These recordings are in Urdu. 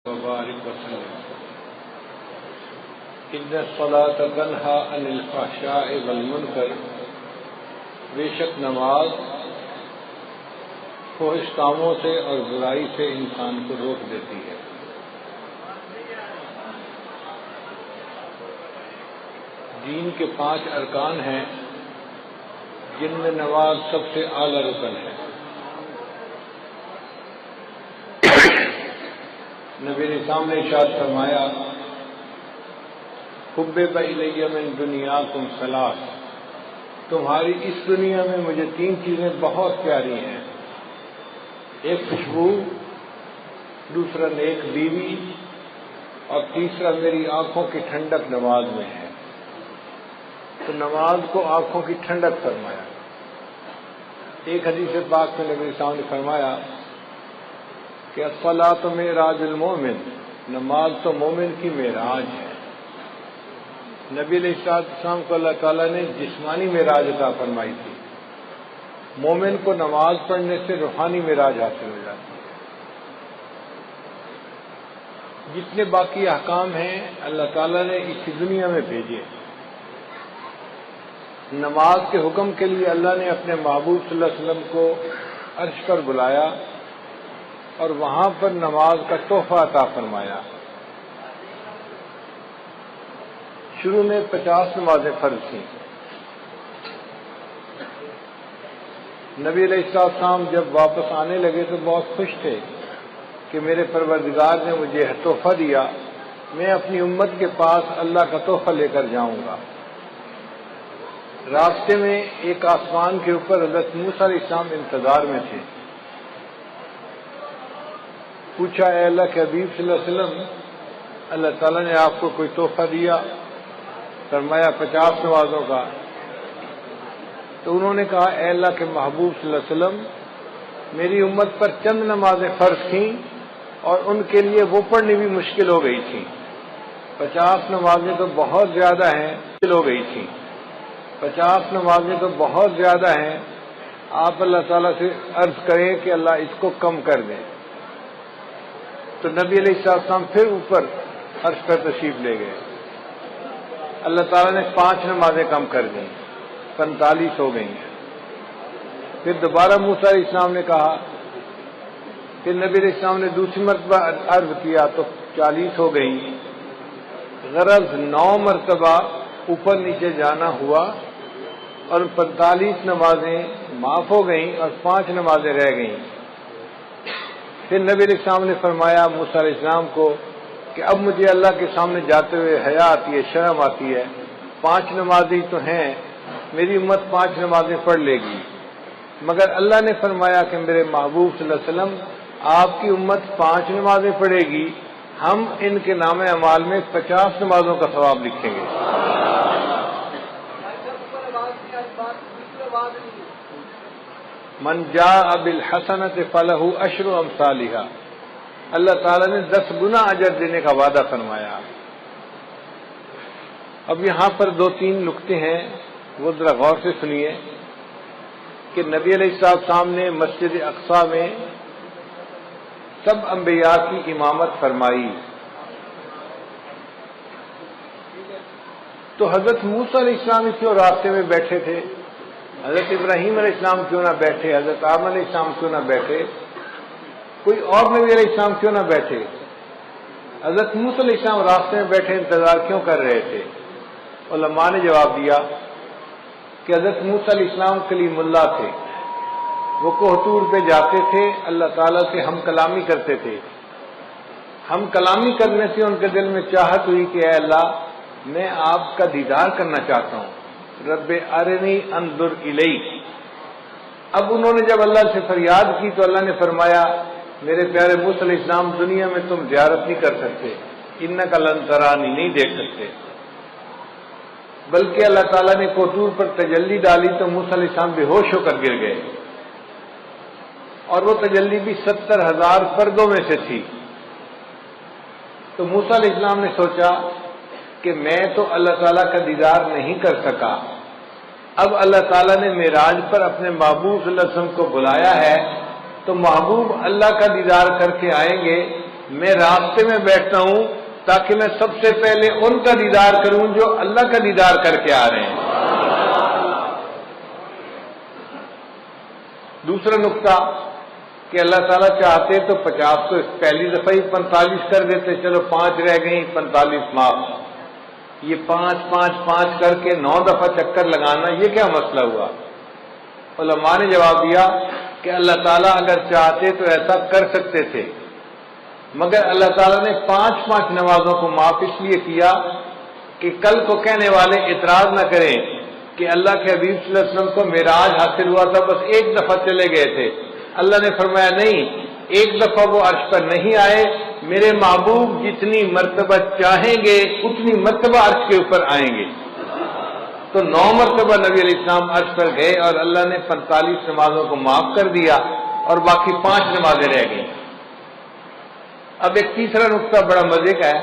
وبارک وسلم ان الصلاۃ تنہی عن الفحشاء والمنکر، بے شک نماز فحش کاموں سے اور برائی سے انسان کو روک دیتی ہے۔ دین کے 5 ارکان ہیں جن میں نماز سب سے اعلیٰ رکن ہے۔ نبی نے سامنے ارشاد فرمایا، حبب الی من دنیاکم ثلاث، تمہاری اس دنیا میں مجھے 3 چیزیں بہت پیاری ہیں، ایک خوشبو، دوسرا نیک بیوی، اور تیسرا میری آنکھوں کی ٹھنڈک نماز میں ہے۔ تو نماز کو آنکھوں کی ٹھنڈک فرمایا۔ ایک حدیث پاک میں نبی صاحب نے فرمایا کہ الصلاۃ معراج المومن، نماز تو مومن کی معراج ہے۔ نبی علیہ السلام کو اللہ تعالیٰ نے جسمانی معراج عطا فرمائی تھی، مومن کو نماز پڑھنے سے روحانی معراج حاصل ہو جاتی ہے۔ جتنے باقی احکام ہیں اللہ تعالیٰ نے اسی دنیا میں بھیجے۔ نماز کے حکم کے لیے اللہ نے اپنے محبوب صلی اللہ علیہ وسلم کو عرش پر بلایا اور وہاں پر نماز کا تحفہ عطا فرمایا۔ شروع میں 50 نمازیں فرض تھیں۔ نبی علیہ السلام جب واپس آنے لگے تو بہت خوش تھے کہ میرے پروردگار نے مجھے تحفہ دیا، میں اپنی امت کے پاس اللہ کا تحفہ لے کر جاؤں گا۔ راستے میں ایک آسمان کے اوپر حضرت موسیٰ علیہ السلام انتظار میں تھے۔ پوچھا، اے اللہ کے حبیب صلی اللہ علیہ وسلم، اللہ تعالیٰ نے آپ کو کوئی تحفہ دیا؟ فرمایا 50 نمازوں کا۔ تو انہوں نے کہا، اے اللہ کے محبوب صلی اللہ علیہ وسلم، میری امت پر چند نمازیں فرض تھیں اور ان کے لیے وہ پڑھنی بھی مشکل ہو گئی تھی۔ 50 نمازیں تو بہت زیادہ ہیں، مشکل ہو گئی تھی۔ 50 نمازیں تو بہت زیادہ ہیں، آپ اللہ تعالیٰ سے عرض کریں کہ اللہ اس کو کم کر دیں۔ تو نبی علیہ السلام پھر اوپر عرش پر تشریف لے گئے۔ اللہ تعالیٰ نے 5 نمازیں کم کر دیں، 45 ہو گئیں۔ پھر دوبارہ موسیٰ علیہ السلام نے کہا، پھر نبی علیہ السلام نے دوسری مرتبہ عرض کیا تو 40 ہو گئیں۔ غرض 9 مرتبہ اوپر نیچے جانا ہوا اور 45 نمازیں معاف ہو گئیں اور 5 نمازیں رہ گئیں۔ پھر نبی علیہ السلام نے فرمایا موسیٰ علیہ السلام کو کہ اب مجھے اللہ کے سامنے جاتے ہوئے حیا آتی ہے، شرم آتی ہے، 5 نمازیں تو ہیں، میری امت 5 نمازیں پڑھ لے گی، مگر اللہ نے فرمایا کہ میرے محبوب صلی اللہ علیہ وسلم آپ کی امت 5 نمازیں پڑھے گی، ہم ان کے نام اعمال میں 50 نمازوں کا ثواب لکھیں گے۔ من جاء بالحسنۃ فلہ عشر امثالھا، اللہ تعالیٰ نے 10 گنا اجر دینے کا وعدہ فرمایا۔ اب یہاں پر 2-3 نکتے ہیں، وہ ذرا غور سے سنیے کہ نبی علیہ السلام نے مسجد اقصیٰ میں سب انبیاء کی امامت فرمائی، تو حضرت موسیٰ علیہ السلام کیوں راستے میں بیٹھے تھے؟ حضرت ابراہیم علیہ السلام کیوں نہ بیٹھے؟ حضرت آدم علیہ السلام کیوں نہ بیٹھے؟ کوئی اور نبی علیہ السلام کیوں نہ بیٹھے؟ حضرت موسیٰ علیہ السلام راستے میں بیٹھے انتظار کیوں کر رہے تھے؟ علماء نے جواب دیا کہ حضرت موسیٰ علیہ السلام کلیم اللہ تھے، وہ کوہ طور پہ جاتے تھے، اللہ تعالیٰ سے ہم کلامی کرتے تھے۔ ہم کلامی کرنے سے ان کے دل میں چاہت ہوئی کہ اے اللہ، میں آپ کا دیدار کرنا چاہتا ہوں، رب ارنی انظر الیک۔ اب انہوں نے جب اللہ سے فریاد کی تو اللہ نے فرمایا، میرے پیارے موسیٰ علیہ السلام، دنیا میں تم زیارت نہیں کر سکتے، انک لن ترانی، نہیں دیکھ سکتے۔ بلکہ اللہ تعالیٰ نے کوہ طور پر تجلی ڈالی تو موسیٰ علیہ السلام بے ہوش ہو کر گر گئے، اور وہ تجلی بھی 70,000 پردوں میں سے تھی۔ تو موسیٰ علیہ السلام نے سوچا کہ میں تو اللہ تعالیٰ کا دیدار نہیں کر سکا، اب اللہ تعالیٰ نے معراج پر اپنے محبوب صلی اللہ علیہ وسلم کو بلایا ہے تو محبوب اللہ کا دیدار کر کے آئیں گے، میں راستے میں بیٹھتا ہوں تاکہ میں سب سے پہلے ان کا دیدار کروں جو اللہ کا دیدار کر کے آ رہے ہیں۔ دوسرا نقطہ کہ اللہ تعالیٰ چاہتے تو 50 کو پہلی دفعہ ہی 45 کر دیتے، چلو 5 رہ گئی، 45 معاف۔ یہ 5 5 5 کر کے 9 دفعہ چکر لگانا، یہ کیا مسئلہ ہوا؟ علماء نے جواب دیا کہ اللہ تعالیٰ اگر چاہتے تو ایسا کر سکتے تھے، مگر اللہ تعالیٰ نے 5 5 نمازوں کو معاف اس لیے کیا کہ کل کو کہنے والے اعتراض نہ کریں کہ اللہ کے حبیب صلی اللہ علیہ وسلم کو معراج حاصل ہوا تھا، بس ایک دفعہ چلے گئے تھے۔ اللہ نے فرمایا نہیں، ایک دفعہ وہ عرش پر نہیں آئے، میرے محبوب جتنی مرتبہ چاہیں گے اتنی مرتبہ عرش کے اوپر آئیں گے۔ تو 9 مرتبہ نبی علیہ السلام عرش پر گئے اور اللہ نے 45 نمازوں کو معاف کر دیا اور باقی 5 نمازیں رہ گئیں۔ اب ایک تیسرا نقطہ بڑا مزے کا ہے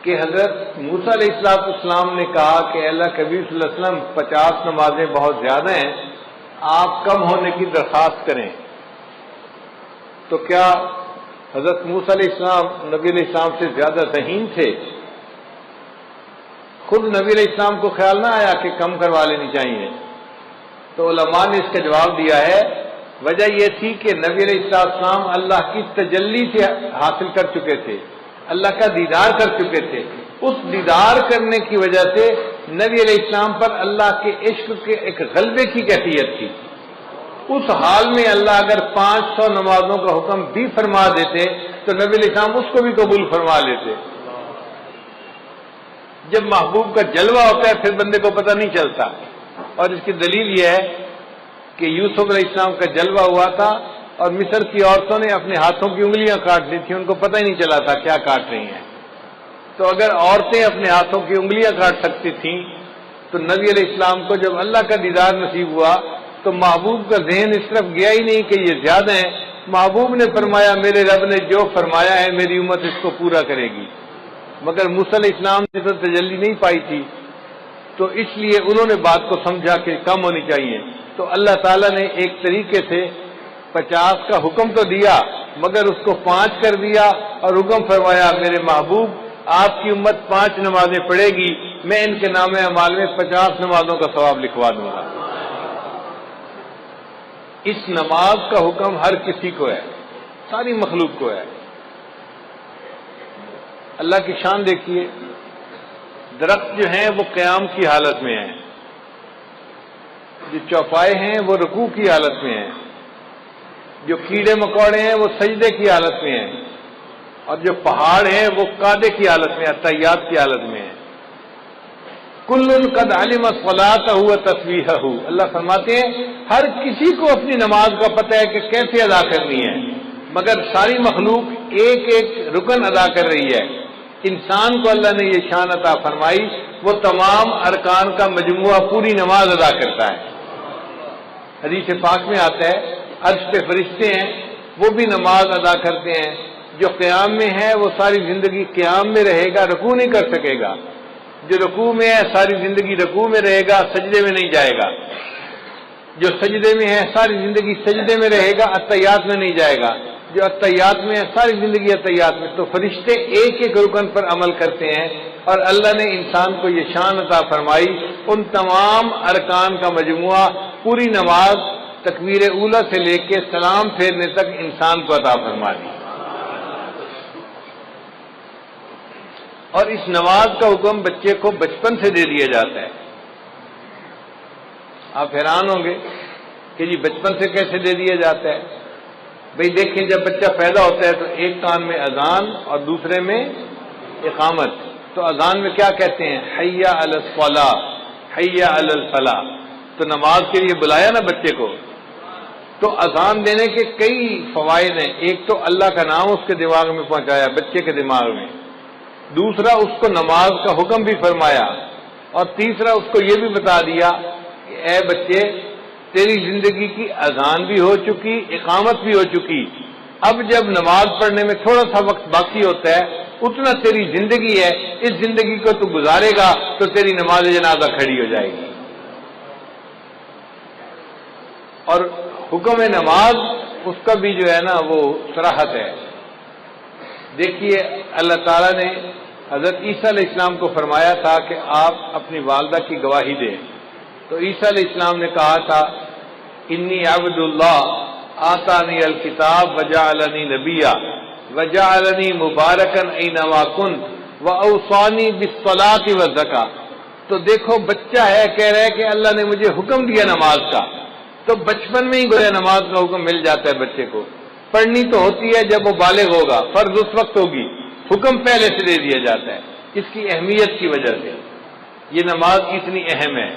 کہ حضرت موسیٰ علیہ السلام نے کہا کہ اللہ کے حبیب صلی اللہ علیہ وسلم 50 نمازیں بہت زیادہ ہیں، آپ کم ہونے کی درخواست کریں۔ تو کیا حضرت موسیٰ علیہ السلام نبی علیہ السلام سے زیادہ ذہین تھے؟ خود نبی علیہ السلام کو خیال نہ آیا کہ کم کروا لینی چاہیے؟ تو علماء نے اس کا جواب دیا ہے، وجہ یہ تھی کہ نبی علیہ السلام اللہ کی تجلی سے حاصل کر چکے تھے، اللہ کا دیدار کر چکے تھے۔ اس دیدار کرنے کی وجہ سے نبی علیہ السلام پر اللہ کے عشق کے ایک غلبے کی کیفیت تھی۔ اس حال میں اللہ اگر 500 نمازوں کا حکم بھی فرما دیتے تو نبی علیہ السلام اس کو بھی قبول فرما لیتے۔ جب محبوب کا جلوہ ہوتا ہے پھر بندے کو پتہ نہیں چلتا، اور اس کی دلیل یہ ہے کہ یوسف علیہ السلام کا جلوہ ہوا تھا اور مصر کی عورتوں نے اپنے ہاتھوں کی انگلیاں کاٹ لی تھیں، ان کو پتہ ہی نہیں چلا تھا کیا کاٹ رہی ہیں۔ تو اگر عورتیں اپنے ہاتھوں کی انگلیاں کاٹ سکتی تھیں تو نبی علیہ السلام کو جب اللہ کا دیدار نصیب ہوا تو محبوب کا ذہن اس طرف گیا ہی نہیں کہ یہ زیادہ ہیں۔ محبوب نے فرمایا میرے رب نے جو فرمایا ہے میری امت اس کو پورا کرے گی، مگر موسیٰ علیہ السلام نے تو تجلی نہیں پائی تھی، تو اس لیے انہوں نے بات کو سمجھا کہ کم ہونی چاہیے۔ تو اللہ تعالیٰ نے ایک طریقے سے 50 کا حکم تو دیا مگر اس کو 5 کر دیا اور حکم فرمایا میرے محبوب آپ کی امت 5 نمازیں پڑھے گی، میں ان کے نام اعمال میں 50 نمازوں کا ثواب لکھوا دوں گا۔ اس نماز کا حکم ہر کسی کو ہے، ساری مخلوق کو ہے۔ اللہ کی شان دیکھیے، درخت جو ہیں وہ قیام کی حالت میں ہیں، جو چوپائے ہیں وہ رکوع کی حالت میں ہیں، جو کیڑے مکوڑے ہیں وہ سجدے کی حالت میں ہیں، اور جو پہاڑ ہیں وہ قعدے کی حالت میں، تحیات کی حالت میں ہیں۔ کل قد علم صلاتہ و تسبیحہ، اللہ فرماتے ہیں ہر کسی کو اپنی نماز کا پتہ ہے کہ کیسے ادا کرنی ہے، مگر ساری مخلوق ایک ایک رکن ادا کر رہی ہے۔ انسان کو اللہ نے یہ شان عطا فرمائی، وہ تمام ارکان کا مجموعہ پوری نماز ادا کرتا ہے۔ حدیث پاک میں آتا ہے عرش پہ فرشتے ہیں وہ بھی نماز ادا کرتے ہیں، جو قیام میں ہے وہ ساری زندگی قیام میں رہے گا، رکوع نہیں کر سکے گا، جو رکوع میں ہے ساری زندگی رکوع میں رہے گا، سجدے میں نہیں جائے گا، جو سجدے میں ہے ساری زندگی سجدے میں رہے گا، اتحیات میں نہیں جائے گا، جو اتحیات میں ہے ساری زندگی اتحیات میں۔ تو فرشتے ایک ایک رکن پر عمل کرتے ہیں، اور اللہ نے انسان کو یہ شان عطا فرمائی، ان تمام ارکان کا مجموعہ پوری نماز تکبیر اولیٰ سے لے کے سلام پھیرنے تک انسان کو عطا فرما دی۔ اور اس نماز کا حکم بچے کو بچپن سے دے دیا جاتا ہے۔ آپ حیران ہوں گے کہ جی بچپن سے کیسے دے دیا جاتا ہے؟ بھئی دیکھیں جب بچہ پیدا ہوتا ہے تو ایک کان میں اذان اور دوسرے میں اقامت۔ تو اذان میں کیا کہتے ہیں؟ حی علی الصلاۃ، حی علی الفلاح۔ تو نماز کے لیے بلایا نا بچے کو، تو اذان دینے کے کئی فوائد ہیں۔ ایک تو اللہ کا نام اس کے دماغ میں پہنچایا، بچے کے دماغ میں، دوسرا اس کو نماز کا حکم بھی فرمایا، اور تیسرا اس کو یہ بھی بتا دیا کہ اے بچے تیری زندگی کی اذان بھی ہو چکی، اقامت بھی ہو چکی، اب جب نماز پڑھنے میں تھوڑا سا وقت باقی ہوتا ہے اتنا تیری زندگی ہے، اس زندگی کو تو گزارے گا تو تیری نماز جنازہ کھڑی ہو جائے گی۔ اور حکم نماز اس کا بھی جو ہے نا وہ صراحت ہے دیکھیے اللہ تعالیٰ نے حضرت عیسیٰ علیہ السلام کو فرمایا تھا کہ آپ اپنی والدہ کی گواہی دیں، تو عیسیٰ علیہ السلام نے کہا تھا انی عبد اللہ آتانی الکتاب وجعلنی نبیا وجعلنی مبارکا اینما کنت واوصانی بالصلاۃ والزکاۃ۔ تو دیکھو بچہ ہے کہہ رہا ہے کہ اللہ نے مجھے حکم دیا نماز کا، تو بچپن میں ہی گویا نماز کا حکم مل جاتا ہے بچے کو۔ پڑھنی تو ہوتی ہے جب وہ بالغ ہوگا، فرض اس وقت ہوگی، حکم پہلے سے دے دیا جاتا ہے، اس کی اہمیت کی وجہ سے۔ یہ نماز اتنی اہم ہے۔